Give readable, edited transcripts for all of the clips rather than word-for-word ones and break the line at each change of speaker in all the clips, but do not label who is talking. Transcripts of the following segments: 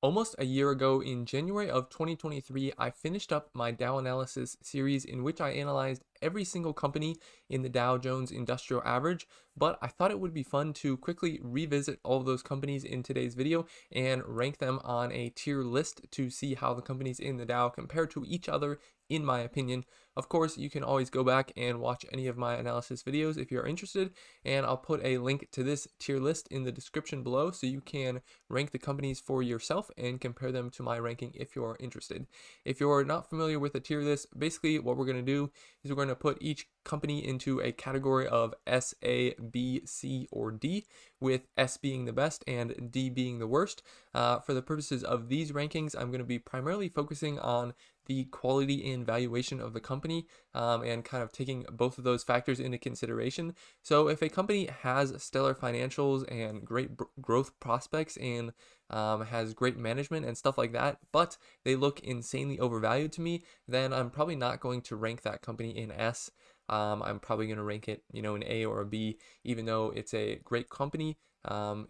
Almost a year ago in January of 2023, I finished up my Dow Analysis series in which I analyzed every single company in the Dow Jones Industrial Average, but I thought it would be fun to quickly revisit all of those companies in today's video and rank them on a tier list to see how the companies in the Dow compare to each other in my opinion. Of course, you can always go back and watch any of my analysis videos if you're interested, and I'll put a link to this tier list in the description below so you can rank the companies for yourself and compare them to my ranking if you're interested. If you're not familiar with the tier list, basically what we're going to do is we're going to put each company into a category of S, A, B, C, or D, with S being the best and D being the worst. For the purposes of these rankings, I'm going to be primarily focusing on the quality and valuation of the company, and kind of taking both of those factors into consideration. So if a company has stellar financials and great growth prospects and has great management and stuff like that, but they look insanely overvalued to me, then I'm probably not going to rank that company in S. I'm probably going to rank it, an A or a B, even though it's a great company.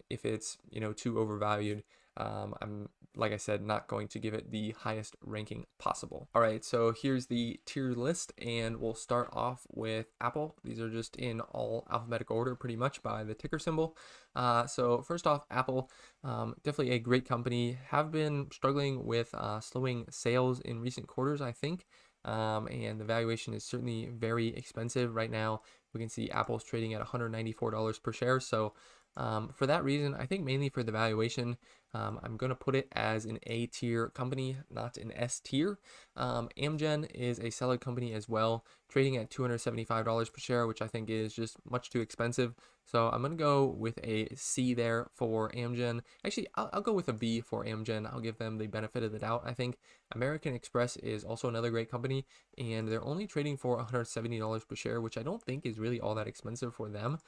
If it's, too overvalued, I'm, like I said, not going to give it the highest ranking possible. All right, so here's the tier list, and we'll start off with Apple. These are just in all alphabetical order pretty much by the ticker symbol. So first off, Apple, definitely a great company. Have been struggling with slowing sales in recent quarters, I think. And the valuation is certainly very expensive right now. We can see Apple's trading at $194 per share. So for that reason, I think mainly for the valuation, I'm going to put it as an A tier company, not an S tier. Amgen is a solid company as well, trading at $275 per share, which I think is just much too expensive. So I'm going to go with a C there for Amgen. Actually, I'll go with a B for Amgen. I'll give them the benefit of the doubt, I think. American Express is also another great company, and they're only trading for $170 per share, which I don't think is really all that expensive for them.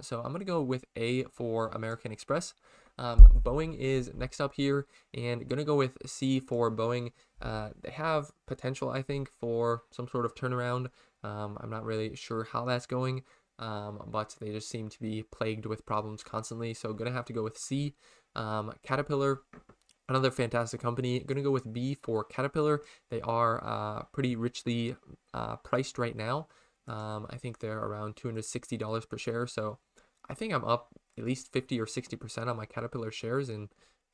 So I'm going to go with A for American Express. Boeing is next up here, and going to go with C for Boeing. They have potential, I think, for some sort of turnaround. I'm not really sure how that's going, but they just seem to be plagued with problems constantly. So going to have to go with C. Caterpillar, another fantastic company. Going to go with B for Caterpillar. They are pretty richly priced right now. I think they're around $260 per share. So I think I'm up at least 50 or 60% on my Caterpillar shares in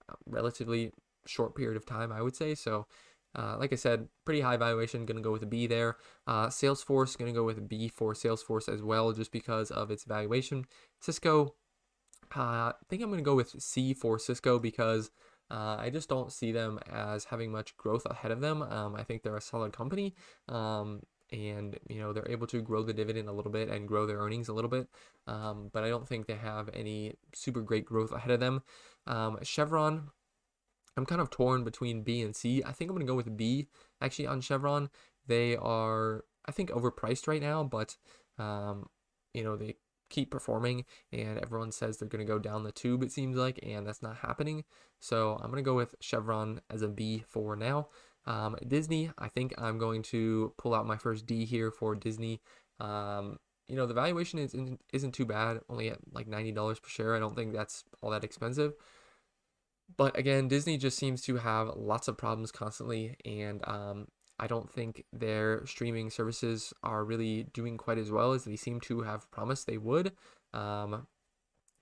a relatively short period of time, I would say. So like I said, pretty high valuation, going to go with a B there. Salesforce, going to go with a B for Salesforce as well, just because of its valuation. Cisco, I think I'm going to go with C for Cisco because I just don't see them as having much growth ahead of them. I think they're a solid company. And they're able to grow the dividend a little bit and grow their earnings a little bit, but I don't think they have any super great growth ahead of them. Chevron, I'm kind of torn between B and C. I think I'm going to go with B actually on Chevron. They are, I think, overpriced right now, but they keep performing, and everyone says they're going to go down the tube, it seems like, and that's not happening. So I'm going to go with Chevron as a B for now. Disney, I think I'm going to pull out my first D here for Disney. The valuation isn't too bad, only at like $90 per share. I don't think that's all that expensive. But again, Disney just seems to have lots of problems constantly, and I don't think their streaming services are really doing quite as well as they seem to have promised they would.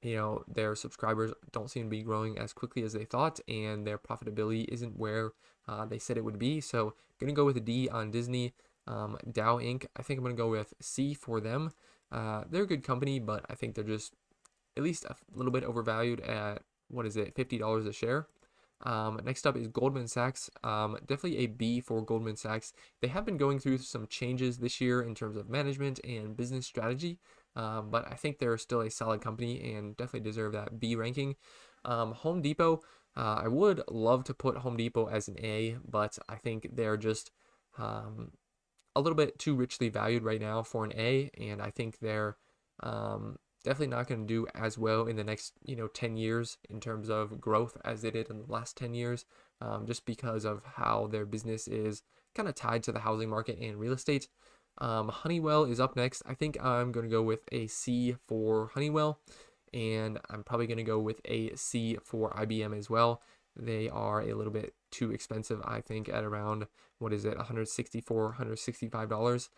Their subscribers don't seem to be growing as quickly as they thought, and their profitability isn't where they said it would be. So going to go with a D on Disney. Dow Inc., I think I'm going to go with C for them. They're a good company, but I think they're just at least a little bit overvalued at, $50 a share. Next up is Goldman Sachs. Definitely a B for Goldman Sachs. They have been going through some changes this year in terms of management and business strategy, but I think they're still a solid company and definitely deserve that B ranking. Home Depot, I would love to put Home Depot as an A, but I think they're just a little bit too richly valued right now for an A, and I think they're definitely not going to do as well in the next 10 years in terms of growth as they did in the last 10 years, just because of how their business is kind of tied to the housing market and real estate. Honeywell is up next. I think I'm going to go with a C for Honeywell, and I'm probably going to go with a C for IBM as well. they are a little bit too expensive, I think, at around, what is it, $164, $165.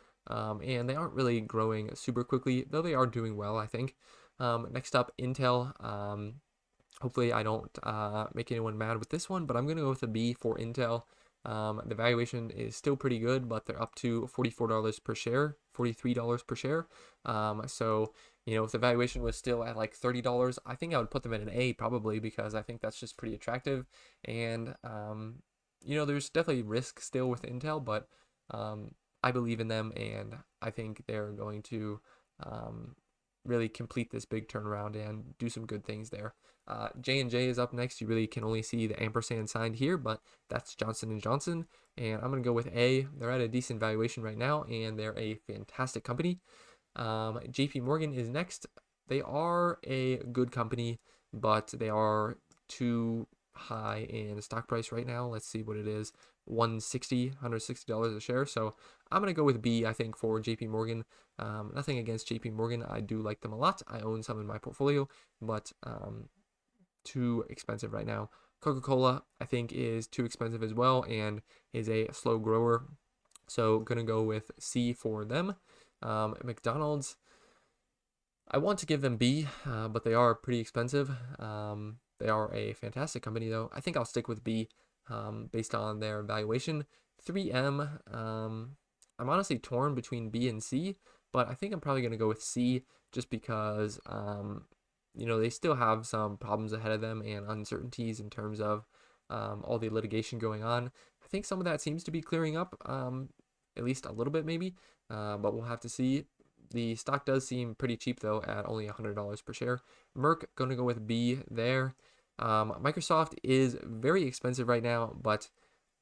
And they aren't really growing super quickly, though they are doing well, I think. Next up, Intel. Hopefully I don't make anyone mad with this one, but I'm going to go with a B for Intel. The valuation is still pretty good, but they're up to $44 per share, $43 per share. So, if the valuation was still at like $30, I think I would put them at an A probably, because I think that's just pretty attractive. And, there's definitely risk still with Intel, but I believe in them, and I think they're going to really complete this big turnaround and do some good things there. J&J is up next. You really can only see the ampersand sign here, but that's Johnson & Johnson, and I'm going to go with A. They're at a decent valuation right now, and they're a fantastic company. JP Morgan is next. They are a good company, but they are too high in stock price right now. Let's see what it is. $160 a share. So I'm going to go with B, I think, for JP Morgan. Nothing against JP Morgan. I do like them a lot. I own some in my portfolio, but too expensive right now. Coca-Cola, I think, is too expensive as well and is a slow grower. So going to go with C for them. McDonald's, I want to give them B, but they are pretty expensive. They are a fantastic company, though. I think I'll stick with B based on their valuation. 3M, I'm honestly torn between B and C, but I think I'm probably going to go with C just because, they still have some problems ahead of them and uncertainties in terms of all the litigation going on. I think some of that seems to be clearing up, at least a little bit maybe, but we'll have to see. The stock does seem pretty cheap, though, at only $100 per share. Merck, going to go with B there. Microsoft is very expensive right now, but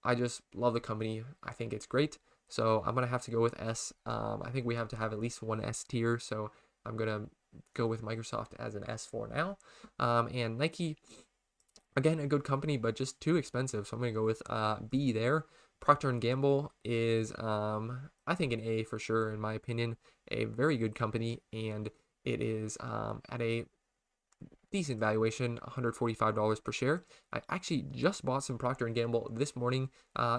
I just love the company. I think it's great. So I'm going to have to go with S. I think we have to have at least one S tier. So I'm going to go with Microsoft as an S for now. And Nike, again, a good company, but just too expensive. So I'm going to go with B there. Procter & Gamble is, I think, an A for sure, in my opinion. A very good company, and it is at a decent valuation, $145 per share. I actually just bought some Procter & Gamble this morning,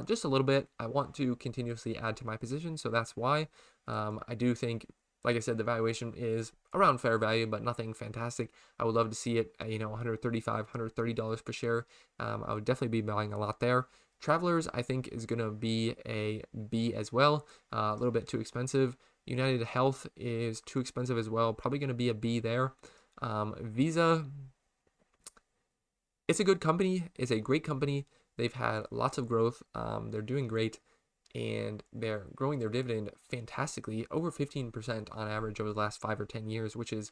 just a little bit. I want to continuously add to my position, so that's why. I do think, like I said, the valuation is around fair value, but nothing fantastic. I would love to see it at, $135, $130 per share. I would definitely be buying a lot there. Travelers, I think, is going to be a B as well, a little bit too expensive. United Health is too expensive as well, probably going to be a B there. Visa, it's a good company. It's a great company. They've had lots of growth. They're doing great, and they're growing their dividend fantastically, over 15% on average over the last 5 or 10 years, which is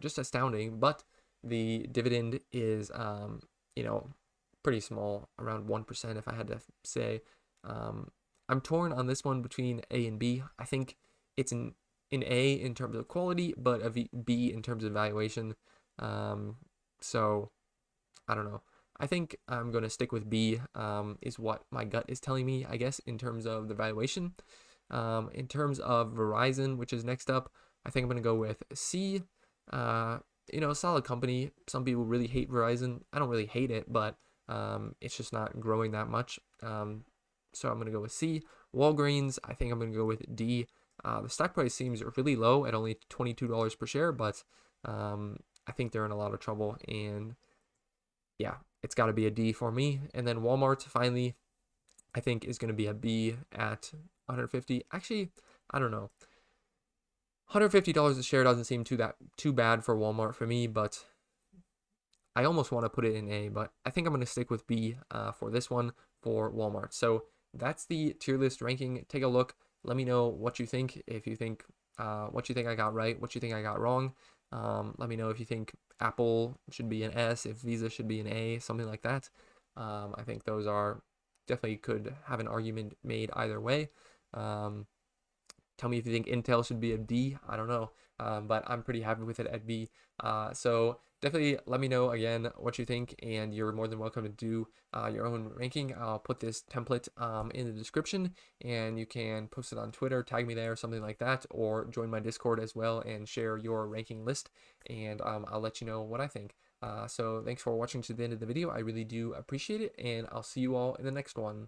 just astounding. But the dividend is, pretty small, around 1%, if I had to say. I'm torn on this one between A and B. I think it's an A in terms of quality, but a B in terms of valuation. So I don't know. I think I'm going to stick with B, is what my gut is telling me, I guess, in terms of the valuation. In terms of Verizon, which is next up, I think I'm going to go with C. Solid company. Some people really hate Verizon. I don't really hate it, but it's just not growing that much. So I'm going to go with C. Walgreens, I think I'm going to go with D. The stock price seems really low at only $22 per share, but I think they're in a lot of trouble, and yeah, it's got to be a D for me. And then Walmart, finally, I think is going to be a B at 150. Actually, I don't know. $150 a share doesn't seem too bad for Walmart for me, but I almost want to put it in A, but I think I'm going to stick with B for this one for Walmart. So that's the tier list ranking. Take a look. Let me know what you think. If you think what you think I got right, what you think I got wrong. Let me know if you think Apple should be an S, if Visa should be an A, something like that. I think those are definitely could have an argument made either way. Tell me if you think Intel should be a D. I don't know, but I'm pretty happy with it at B. So definitely let me know again what you think, and you're more than welcome to do your own ranking. I'll put this template in the description, and you can post it on Twitter, tag me there, something like that, or join my Discord as well and share your ranking list, and I'll let you know what I think. So thanks for watching to the end of the video. I really do appreciate it, and I'll see you all in the next one.